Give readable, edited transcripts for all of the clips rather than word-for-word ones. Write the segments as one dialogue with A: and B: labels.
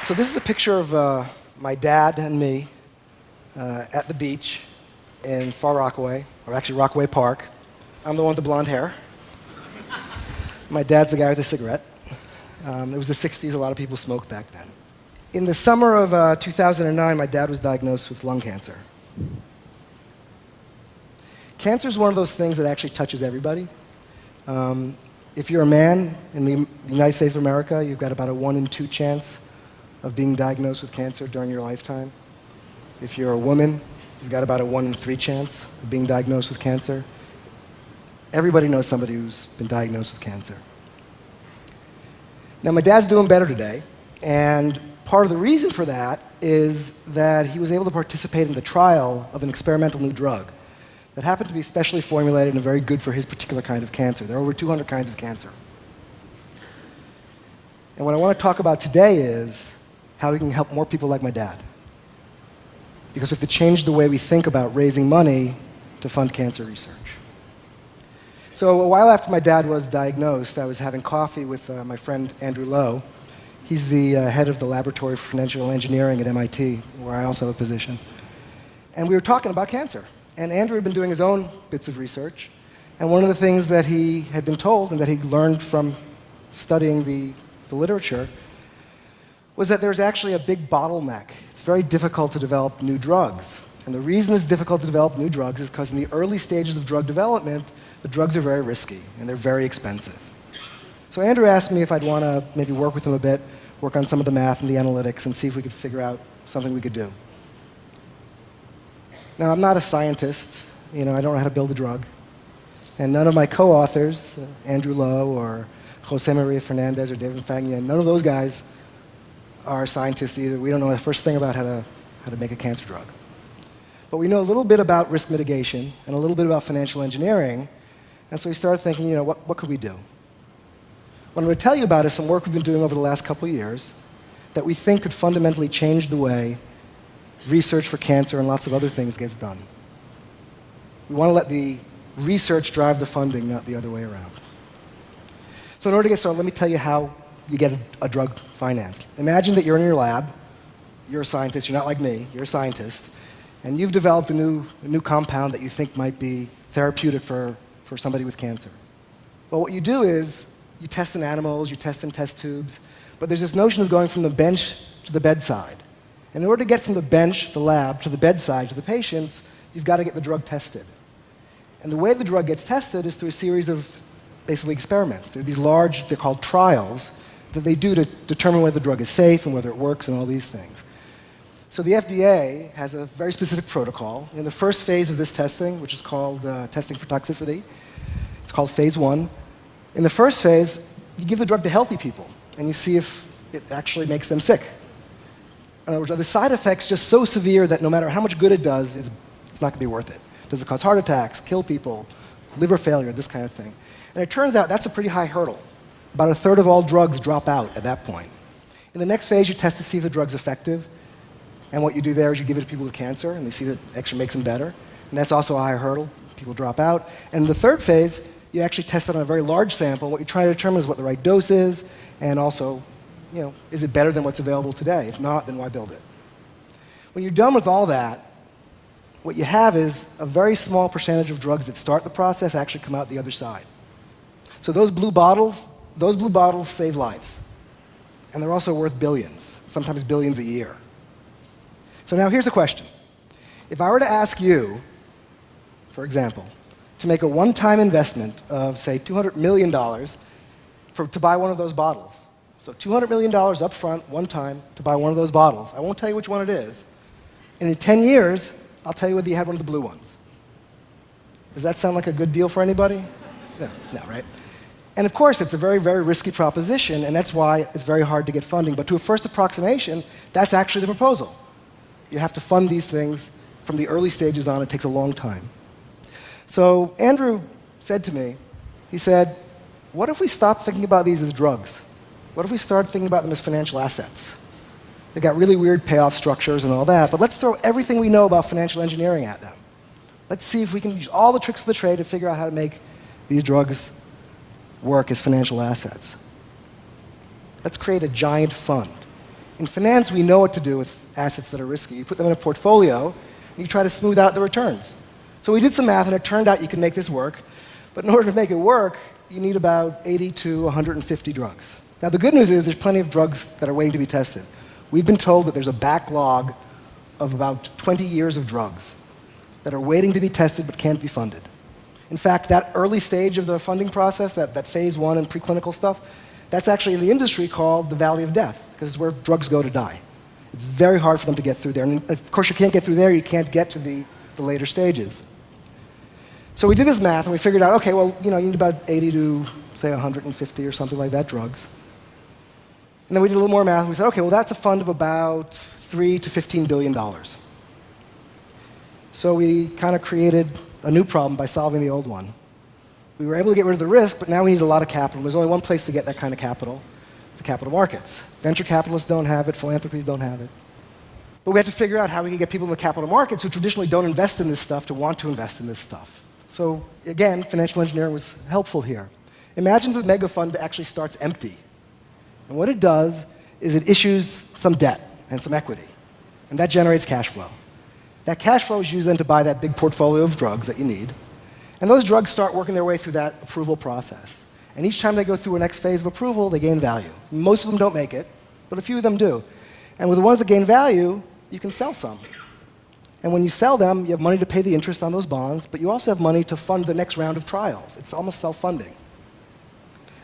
A: So this is a picture of my dad and me at the beach in Far Rockaway, or actually Rockaway Park. I'm the one with the blonde hair. My dad's the guy with the cigarette. It was the 60s, a lot of people smoked back then. In the summer of 2009, my dad was diagnosed with lung cancer. Cancer is one of those things that actually touches everybody. If you're a man in the United States of America, you've got about a 1 in 2 chance of being diagnosed with cancer during your lifetime. If you're a woman, you've got about a 1 in 3 chance of being diagnosed with cancer. Everybody knows somebody who's been diagnosed with cancer. Now, my dad's doing better today, and part of the reason for that is that he was able to participate in the trial of an experimental new drug that happened to be specially formulated and very good for his particular kind of cancer. There are over 200 kinds of cancer. And what I want to talk about today is how we can help more people like my dad. Because we have to change the way we think about raising money to fund cancer research. So a while after my dad was diagnosed, I was having coffee with my friend Andrew Lowe. He's the head of the Laboratory for Financial Engineering at MIT, where I also have a position. And we were talking about cancer. And Andrew had been doing his own bits of research. And one of the things that he had been told and that he learned from studying the literature was that there's actually a big bottleneck. It's very difficult to develop new drugs. And the reason it's difficult to develop new drugs is because in the early stages of drug development, the drugs are very risky and they're very expensive. So Andrew asked me if I'd want to maybe work with him a bit, work on some of the math and the analytics, and see if we could figure out something we could do. Now, I'm not a scientist. I don't know how to build a drug. And none of my co-authors, Andrew Lowe or Jose Maria Fernandez or David Fagnan, none of those guys are scientists either. We don't know the first thing about how to make a cancer drug. But we know a little bit about risk mitigation and a little bit about financial engineering, and so we started thinking, what could we do? What I'm going to tell you about is some work we've been doing over the last couple of years that we think could fundamentally change the way research for cancer and lots of other things gets done. We want to let the research drive the funding, not the other way around. So in order to get started, let me tell you how you get a drug financed. Imagine that you're in your lab, you're a scientist, you're not like me, you're a scientist, and you've developed a new compound that you think might be therapeutic for somebody with cancer. Well, what you do is you test in animals, you test in test tubes, but there's this notion of going from the bench to the bedside. And in order to get from the bench, the lab, to the bedside, to the patients, you've got to get the drug tested. And the way the drug gets tested is through a series of basically experiments. There are these large, they're called trials, that they do to determine whether the drug is safe and whether it works and all these things. So the FDA has a very specific protocol. In the first phase of this testing, which is called testing for toxicity, it's called phase 1. In the first phase, you give the drug to healthy people, and you see if it actually makes them sick. In other words, are the side effects just so severe that no matter how much good it does, it's not going to be worth it? Does it cause heart attacks, kill people, liver failure, this kind of thing? And it turns out that's a pretty high hurdle. About a third of all drugs drop out at that point. In the next phase, you test to see if the drug's effective. And what you do there is you give it to people with cancer, and they see that it actually makes them better. And that's also a high hurdle. People drop out. And in the third phase, you actually test it on a very large sample. What you're trying to determine is what the right dose is, and also, is it better than what's available today? If not, then why build it? When you're done with all that, what you have is a very small percentage of drugs that start the process actually come out the other side. So those blue bottles save lives. And they're also worth billions, sometimes billions a year. So now here's a question. If I were to ask you, for example, to make a one-time investment of, say, $200 million to buy one of those bottles. So $200 million up front, one time, to buy one of those bottles. I won't tell you which one it is. And in 10 years, I'll tell you whether you had one of the blue ones. Does that sound like a good deal for anybody? No, right? And of course, it's a very, very risky proposition, and that's why it's very hard to get funding. But to a first approximation, that's actually the proposal. You have to fund these things from the early stages on. It takes a long time. So Andrew said to me, he said, what if we stop thinking about these as drugs? What if we start thinking about them as financial assets? They've got really weird payoff structures and all that, but let's throw everything we know about financial engineering at them. Let's see if we can use all the tricks of the trade to figure out how to make these drugs work as financial assets. Let's create a giant fund. In finance, we know what to do with assets that are risky. You put them in a portfolio, and you try to smooth out the returns. So we did some math, and it turned out you can make this work. But in order to make it work, you need about 80 to 150 drugs. Now, the good news is there's plenty of drugs that are waiting to be tested. We've been told that there's a backlog of about 20 years of drugs that are waiting to be tested but can't be funded. In fact, that early stage of the funding process, that phase 1 and preclinical stuff, that's actually in the industry called the valley of death, because it's where drugs go to die. It's very hard for them to get through there. And of course, you can't get through there, you can't get to the later stages. So we did this math, and we figured out, okay, well, you need about 80 to, say, 150 or something like that drugs. And then we did a little more math, and we said, okay, well, that's a fund of about $3 to $15 billion. So we kind of created a new problem by solving the old one. We were able to get rid of the risk, but now we need a lot of capital. There's only one place to get that kind of capital. It's the capital markets. Venture capitalists don't have it, philanthropies don't have it. But we had to figure out how we could get people in the capital markets who traditionally don't invest in this stuff to want to invest in this stuff. So again, financial engineering was helpful here. Imagine the mega fund actually starts empty. And what it does is it issues some debt and some equity. And that generates cash flow. That cash flow is used then to buy that big portfolio of drugs that you need. And those drugs start working their way through that approval process. And each time they go through a next phase of approval, they gain value. Most of them don't make it, but a few of them do. And with the ones that gain value, you can sell some. And when you sell them, you have money to pay the interest on those bonds, but you also have money to fund the next round of trials. It's almost self-funding.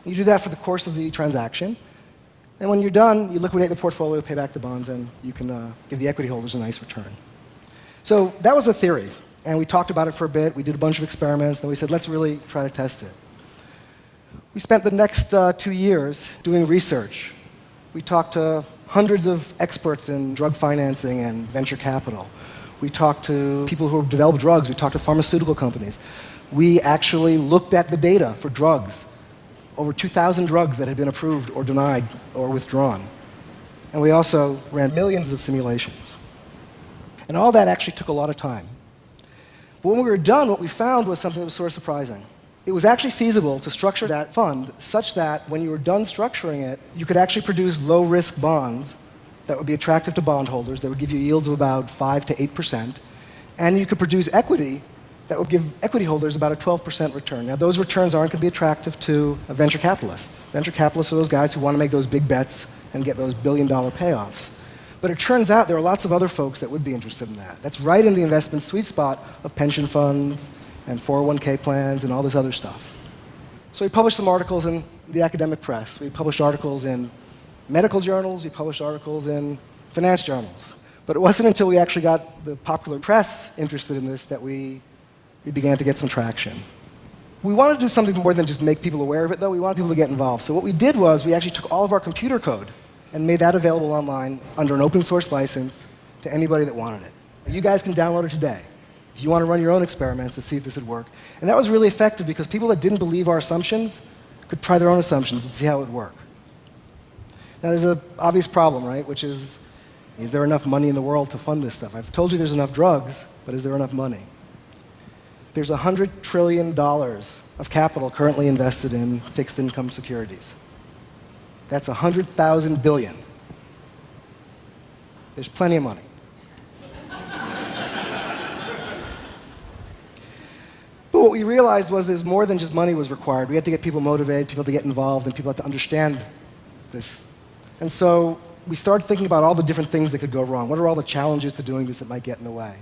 A: You do that for the course of the transaction. And when you're done, you liquidate the portfolio, pay back the bonds, and you can give the equity holders a nice return. So that was the theory. And we talked about it for a bit. We did a bunch of experiments. Then we said, let's really try to test it. We spent the next 2 years doing research. We talked to hundreds of experts in drug financing and venture capital. We talked to people who develop drugs. We talked to pharmaceutical companies. We actually looked at the data for drugs, over 2,000 drugs that had been approved or denied or withdrawn. And we also ran millions of simulations. And all that actually took a lot of time. But when we were done, what we found was something that was sort of surprising. It was actually feasible to structure that fund such that when you were done structuring it, you could actually produce low-risk bonds that would be attractive to bondholders, that would give you yields of about 5 to 8%, and you could produce equity that would give equity holders about a 12% return. Now, those returns aren't going to be attractive to a venture capitalist. Venture capitalists are those guys who want to make those big bets and get those billion-dollar payoffs. But it turns out there are lots of other folks that would be interested in that. That's right in the investment sweet spot of pension funds and 401k plans and all this other stuff. So we published some articles in the academic press. We published articles in medical journals. We published articles in finance journals. But it wasn't until we actually got the popular press interested in this that we began to get some traction. We wanted to do something more than just make people aware of it, though. We wanted people to get involved. So what we did was we actually took all of our computer code and made that available online under an open source license to anybody that wanted it. You guys can download it today if you want to run your own experiments to see if this would work. And that was really effective because people that didn't believe our assumptions could try their own assumptions and see how it would work. Now there's an obvious problem, right, which is there enough money in the world to fund this stuff? I've told you there's enough drugs, but is there enough money? There's $100 trillion of capital currently invested in fixed income securities. That's 100,000 billion. There's plenty of money. But what we realized was there's more than just money was required. We had to get people motivated, people to get involved, and people had to understand this. And so we started thinking about all the different things that could go wrong. What are all the challenges to doing this that might get in the way?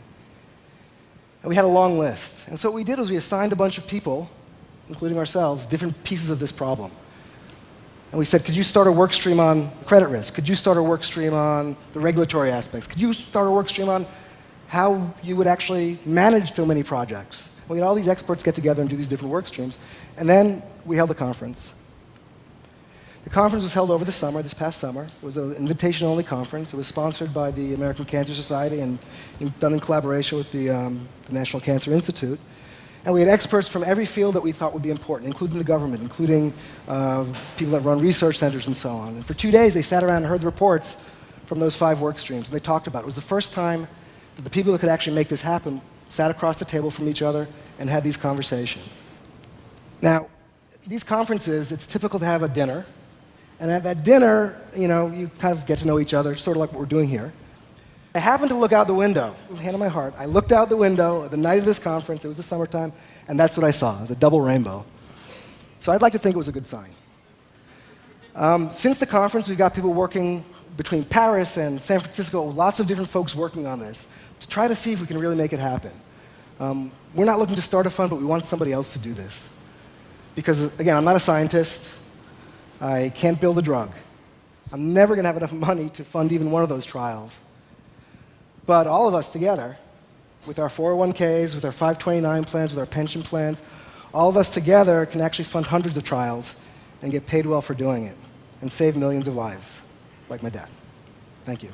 A: And we had a long list. And so what we did was we assigned a bunch of people, including ourselves, different pieces of this problem. And we said, could you start a work stream on credit risk? Could you start a work stream on the regulatory aspects? Could you start a work stream on how you would actually manage so many projects? We had all these experts get together and do these different work streams. And then we held a conference. The conference was held over the summer, this past summer. It was an invitation-only conference. It was sponsored by the American Cancer Society and done in collaboration with the National Cancer Institute. And we had experts from every field that we thought would be important, including the government, including people that run research centers and so on. And for 2 days, they sat around and heard the reports from those 5 work streams. And they talked about it. It was the first time that the people that could actually make this happen sat across the table from each other and had these conversations. Now, these conferences, it's typical to have a dinner, And at that dinner, you kind of get to know each other, sort of like what we're doing here. I happened to look out the window, hand on my heart. I looked out the window the night of this conference, it was the summertime, and that's what I saw. It was a double rainbow. So I'd like to think it was a good sign. Since the conference, we've got people working between Paris and San Francisco, lots of different folks working on this to try to see if we can really make it happen. We're not looking to start a fund, but we want somebody else to do this. Because, again, I'm not a scientist. I can't build a drug. I'm never going to have enough money to fund even one of those trials. But all of us together, with our 401ks, with our 529 plans, with our pension plans, all of us together can actually fund hundreds of trials and get paid well for doing it and save millions of lives, like my dad. Thank you.